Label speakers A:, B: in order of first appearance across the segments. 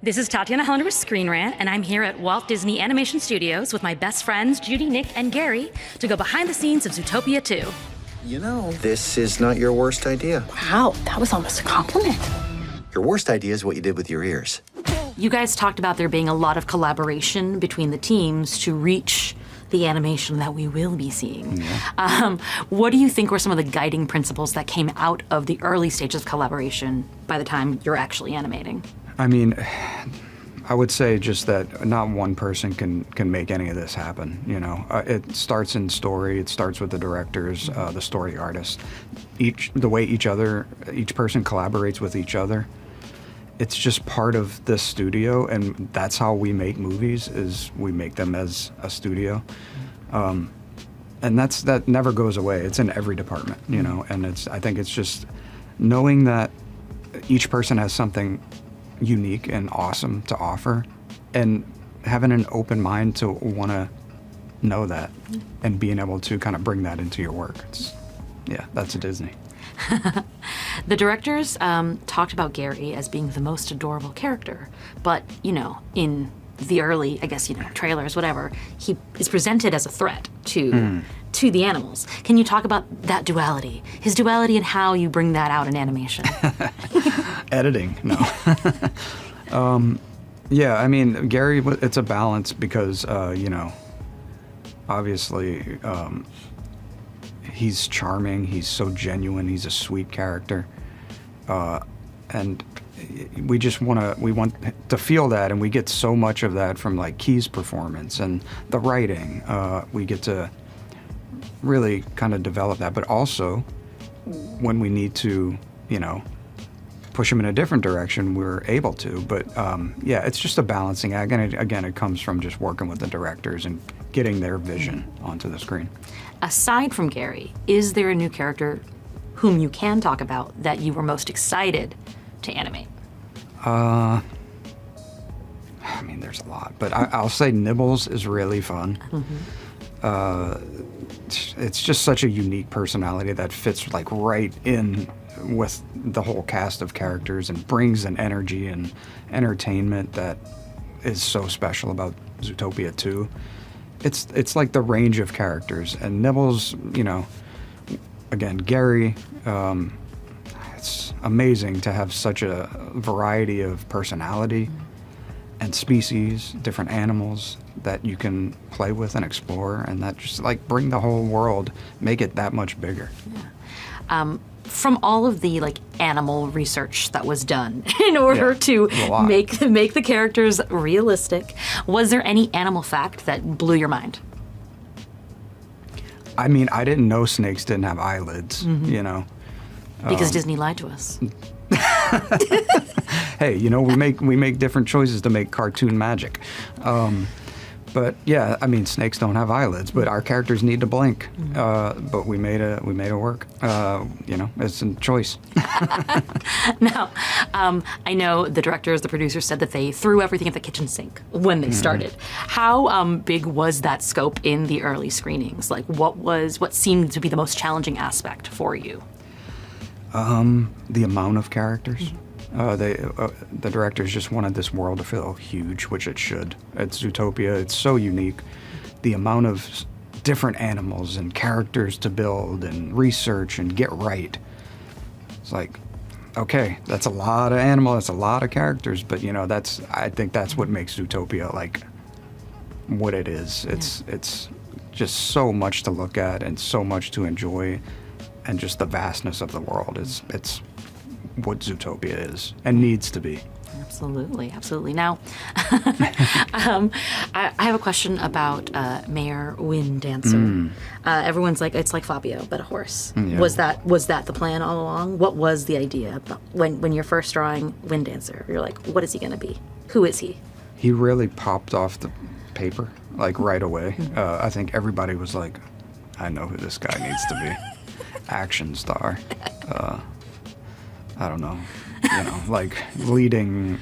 A: This is Tatiana Hollander with Screen Rant, and I'm here at Walt Disney Animation Studios with my best friends Judy, Nick, and Gary to go behind the scenes of Zootopia 2.
B: You know, this is not your worst idea.
C: Wow, that was almost a compliment.
B: Your worst idea is what you did with your ears.
A: You guys talked about there being a lot of collaboration between the teams to reach the animation that we will be seeing.
B: Yeah.
A: What do you think were some of the guiding principles that came out of the early stages of collaboration by the time you're actually animating?
D: I mean, I would say just that not one person can make any of this happen, you know. It starts in story, it starts with the directors, the story artists. The way each person collaborates with each other, it's just part of this studio, and that's how we make movies, is we make them as a studio. And that never goes away. It's in every department, you know, and I think it's just knowing that each person has something unique and awesome to offer, and having an open mind to want to know that and being able to kind of bring that into your work. That's a Disney.
A: The directors talked about Gary as being the most adorable character, but, you know, in the early, I guess, you know, trailers, whatever, he is presented as a threat to the animals. Can you talk about that duality, his duality, and how you bring that out in animation?
D: Editing, no. Yeah, I mean, Gary, it's a balance because, you know, obviously, he's charming, he's so genuine, he's a sweet character, and we want to feel that, and we get so much of that from like Key's performance and the writing. We get to really kind of develop that, but also when we need to, you know, push him in a different direction, we're able to. But yeah, it's just a balancing act, and again, it comes from just working with the directors and getting their vision onto the screen.
A: Aside from Gary, is there a new character whom you can talk about that you were most excited to animate?
D: I mean, there's a lot, but I'll say Nibbles is really fun. It's just such a unique personality that fits like right in with the whole cast of characters and brings an energy and entertainment that is so special about Zootopia 2. It's like the range of characters, and Nibbles, you know, again, Gary, it's amazing to have such a variety of personality and species, different animals that you can play with and explore, and that just like bring the whole world, make it that much bigger.
A: Yeah. From all of the like animal research that was done in order to make the characters realistic, was there any animal fact that blew your mind?
D: I mean, I didn't know snakes didn't have eyelids, you know.
A: Because Disney lied to us.
D: Hey, you know, we make different choices to make cartoon magic. But yeah, I mean, snakes don't have eyelids, but our characters need to blink. But we made it work. You know, it's a choice.
A: Now, I know the directors, the producers said that they threw everything at the kitchen sink when they started. How big was that scope in the early screenings? Like, what seemed to be the most challenging aspect for you?
D: The amount of characters. The directors just wanted this world to feel huge, which it should. It's Zootopia. It's so unique. The amount of different animals and characters to build and research and get right. It's like, okay, that's a lot of animals, that's a lot of characters, but you know, I think that's what makes Zootopia like what it is. It's just so much to look at and so much to enjoy, and just the vastness of the world. It's what Zootopia is and needs to be.
A: Absolutely, absolutely. Now, I have a question about Mayor Wind Dancer. Everyone's like, it's like Fabio, but a horse.
D: Yeah.
A: Was that the plan all along? What was the idea about when you're first drawing Wind Dancer? You're like, what is he going to be? Who is he?
D: He really popped off the paper like right away. I think everybody was like, I know who this guy needs to be. Action star. I don't know, you know, like leading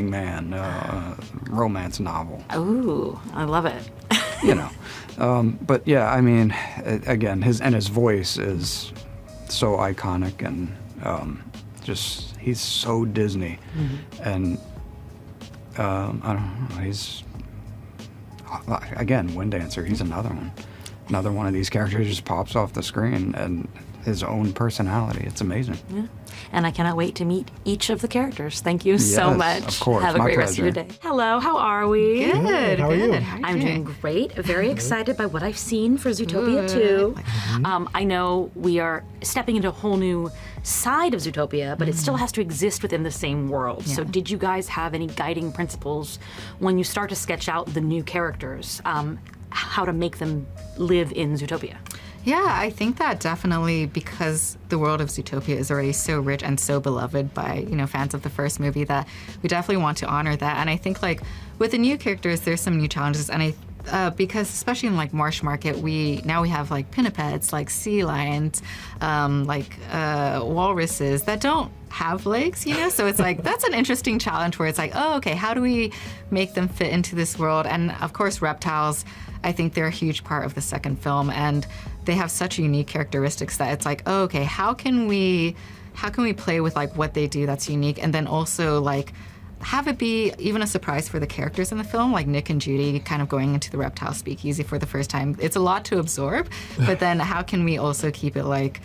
D: man, romance novel.
A: Ooh, I love it.
D: You know, but yeah, I mean, again, his voice is so iconic, and Just he's so Disney, and I don't know. He's again Wind Dancer. He's another one of these characters just pops off the screen and his own personality. It's amazing.
A: Yeah. And I cannot wait to meet each of the characters. Thank you so
D: Yes,
A: much.
D: of course.
A: Have a
D: My
A: great rest of your
D: pleasure.
A: day. Hello, how are we?
E: Good.
F: How are you?
A: I'm doing great. Very excited by what I've seen for Zootopia 2. I know we are stepping into a whole new side of Zootopia, but it still has to exist within the same world. So did you guys have any guiding principles when you start to sketch out the new characters, how to make them live in Zootopia?
E: Yeah, I think that definitely because the world of Zootopia is already so rich and so beloved by, fans of the first movie that we definitely want to honor that. And I think like with the new characters, there's some new challenges. And because especially in like Marsh Market, we have like pinnipeds, like sea lions, walruses that don't have legs, so it's like that's an interesting challenge where it's like, oh, okay, how do we make them fit into this world? And of course, reptiles, I think they're a huge part of the second film, and they have such unique characteristics that it's like, oh, okay, how can we play with like what they do that's unique, and then also like have it be even a surprise for the characters in the film, like Nick and Judy kind of going into the reptile speakeasy for the first time. It's a lot to absorb, but then how can we also keep it like,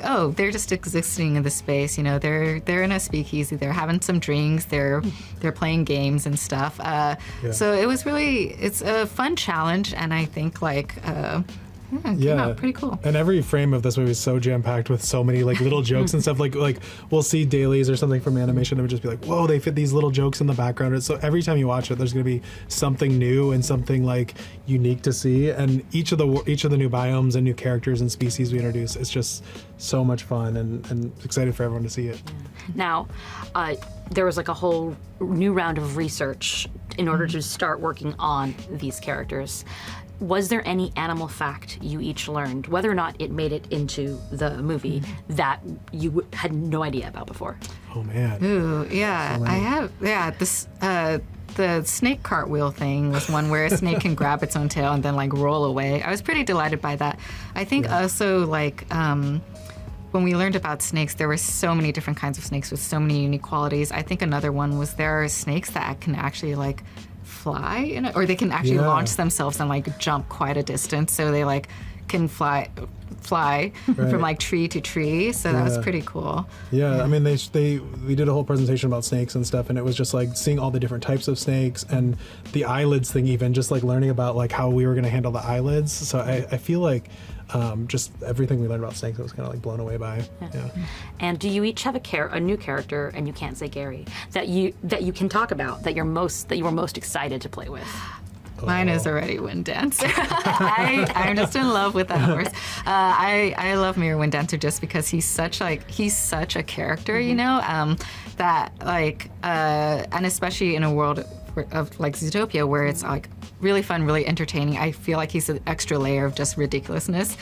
E: oh, they're just existing in the space, they're in a speakeasy, they're having some drinks, they're playing games and stuff. So it's a fun challenge, and I think it came out pretty cool.
F: And every frame of this movie is so jam-packed with so many like little jokes and stuff. Like we'll see dailies or something from animation and it would just be like, whoa, they fit these little jokes in the background. And so every time you watch it, there's going to be something new and something like unique to see. And each of the new biomes and new characters and species we introduce, it's just so much fun and excited for everyone to see it.
A: Now, there was like a whole new round of research in order to start working on these characters. Was there any animal fact you each learned, whether or not it made it into the movie, that you had no idea about before?
F: Oh, man.
E: Ooh, yeah. I have, this, the snake cartwheel thing was one where a snake can grab its own tail and then like roll away. I was pretty delighted by that. I think also like, when we learned about snakes, there were so many different kinds of snakes with so many unique qualities. I think another one was there are snakes that can actually like fly, or they can actually launch themselves and like jump quite a distance. So they like can fly from like tree to tree. So that was pretty cool.
F: Yeah, I mean, we did a whole presentation about snakes and stuff, and it was just like seeing all the different types of snakes and the eyelids thing, even just like learning about like how we were going to handle the eyelids. So I feel like just everything we learned about snakes I was kind of like blown away by. Yeah.
A: And do you each have a new character, and you can't say Gary, that you can talk about that you were most excited to play with?
E: Mine is already Wind Dancer. I'm just in love with that horse. I love Mirror Wind Dancer just because he's such a character, that like, and especially in a world of like Zootopia where it's like really fun, really entertaining. I feel like he's an extra layer of just ridiculousness.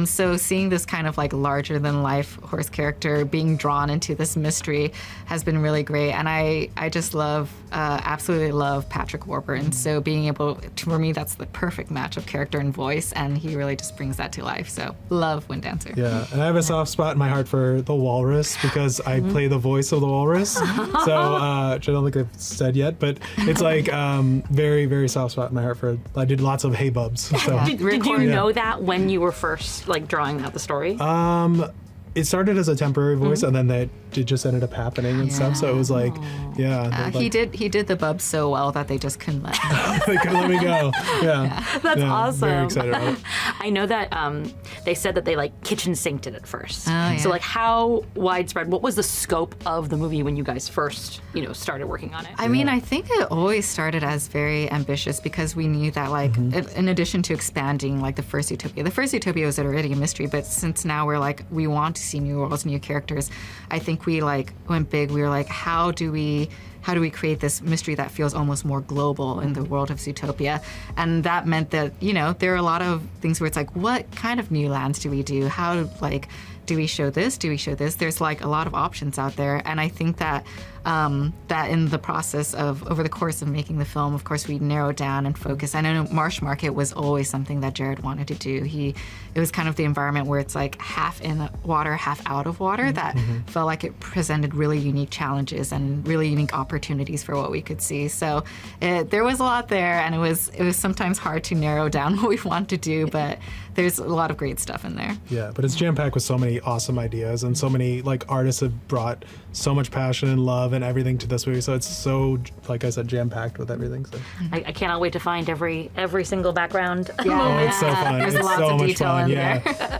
E: So seeing this kind of like larger than life horse character being drawn into this mystery has been really great. And I just absolutely love Patrick Warburton. So being able to, for me, that's the perfect match of character and voice. And he really just brings that to life. So love Wind Dancer.
F: Yeah, and I have a soft spot in my heart for the walrus because I play the voice of the walrus. So, which I don't think I've said yet, but it's like very, very soft spot in my heart for. I did lots of hey bubs. So.
A: Did you know that when you were first like drawing out the story?
F: It started as a temporary voice, and then it just ended up happening and stuff. So it was like,
E: he did the bubs so well that they just couldn't let him go.
F: They couldn't let me go. Yeah,
A: That's awesome.
F: Very excited about it.
A: I know that they said that they like kitchen synced it at first.
E: Oh, yeah.
A: So like how widespread? What was the scope of the movie when you guys first started working on it?
E: I mean, I think it always started as very ambitious because we knew that like in addition to expanding like the first Zootopia was already a mystery, but since now we're like we want to see new worlds, new characters, I think we like went big. We were like, how do we create this mystery that feels almost more global in the world of Zootopia? And that meant that, there are a lot of things where it's like, what kind of new lands do we do? How do we show this? Do we show this? There's like a lot of options out there. And I think that that in the process of, over the course of making the film, of course, we narrowed down and focused. I know Marsh Market was always something that Jared wanted to do. It was kind of the environment where it's like half in water, half out of water that felt like it presented really unique challenges and really unique opportunities for what we could see. So there was a lot there, and it was sometimes hard to narrow down what we want to do, but there's a lot of great stuff in there.
F: Yeah, but it's jam-packed with so many awesome ideas, and so many like artists have brought so much passion and love and everything to this movie. So it's so, like I said, jam-packed with everything. So.
A: I cannot wait to find every single background
E: Yeah,
A: moment.
F: It's so fun.
E: There's
F: It's
E: lots
F: so
E: of
F: much
E: detail
F: fun.
E: in
F: Yeah.
E: there.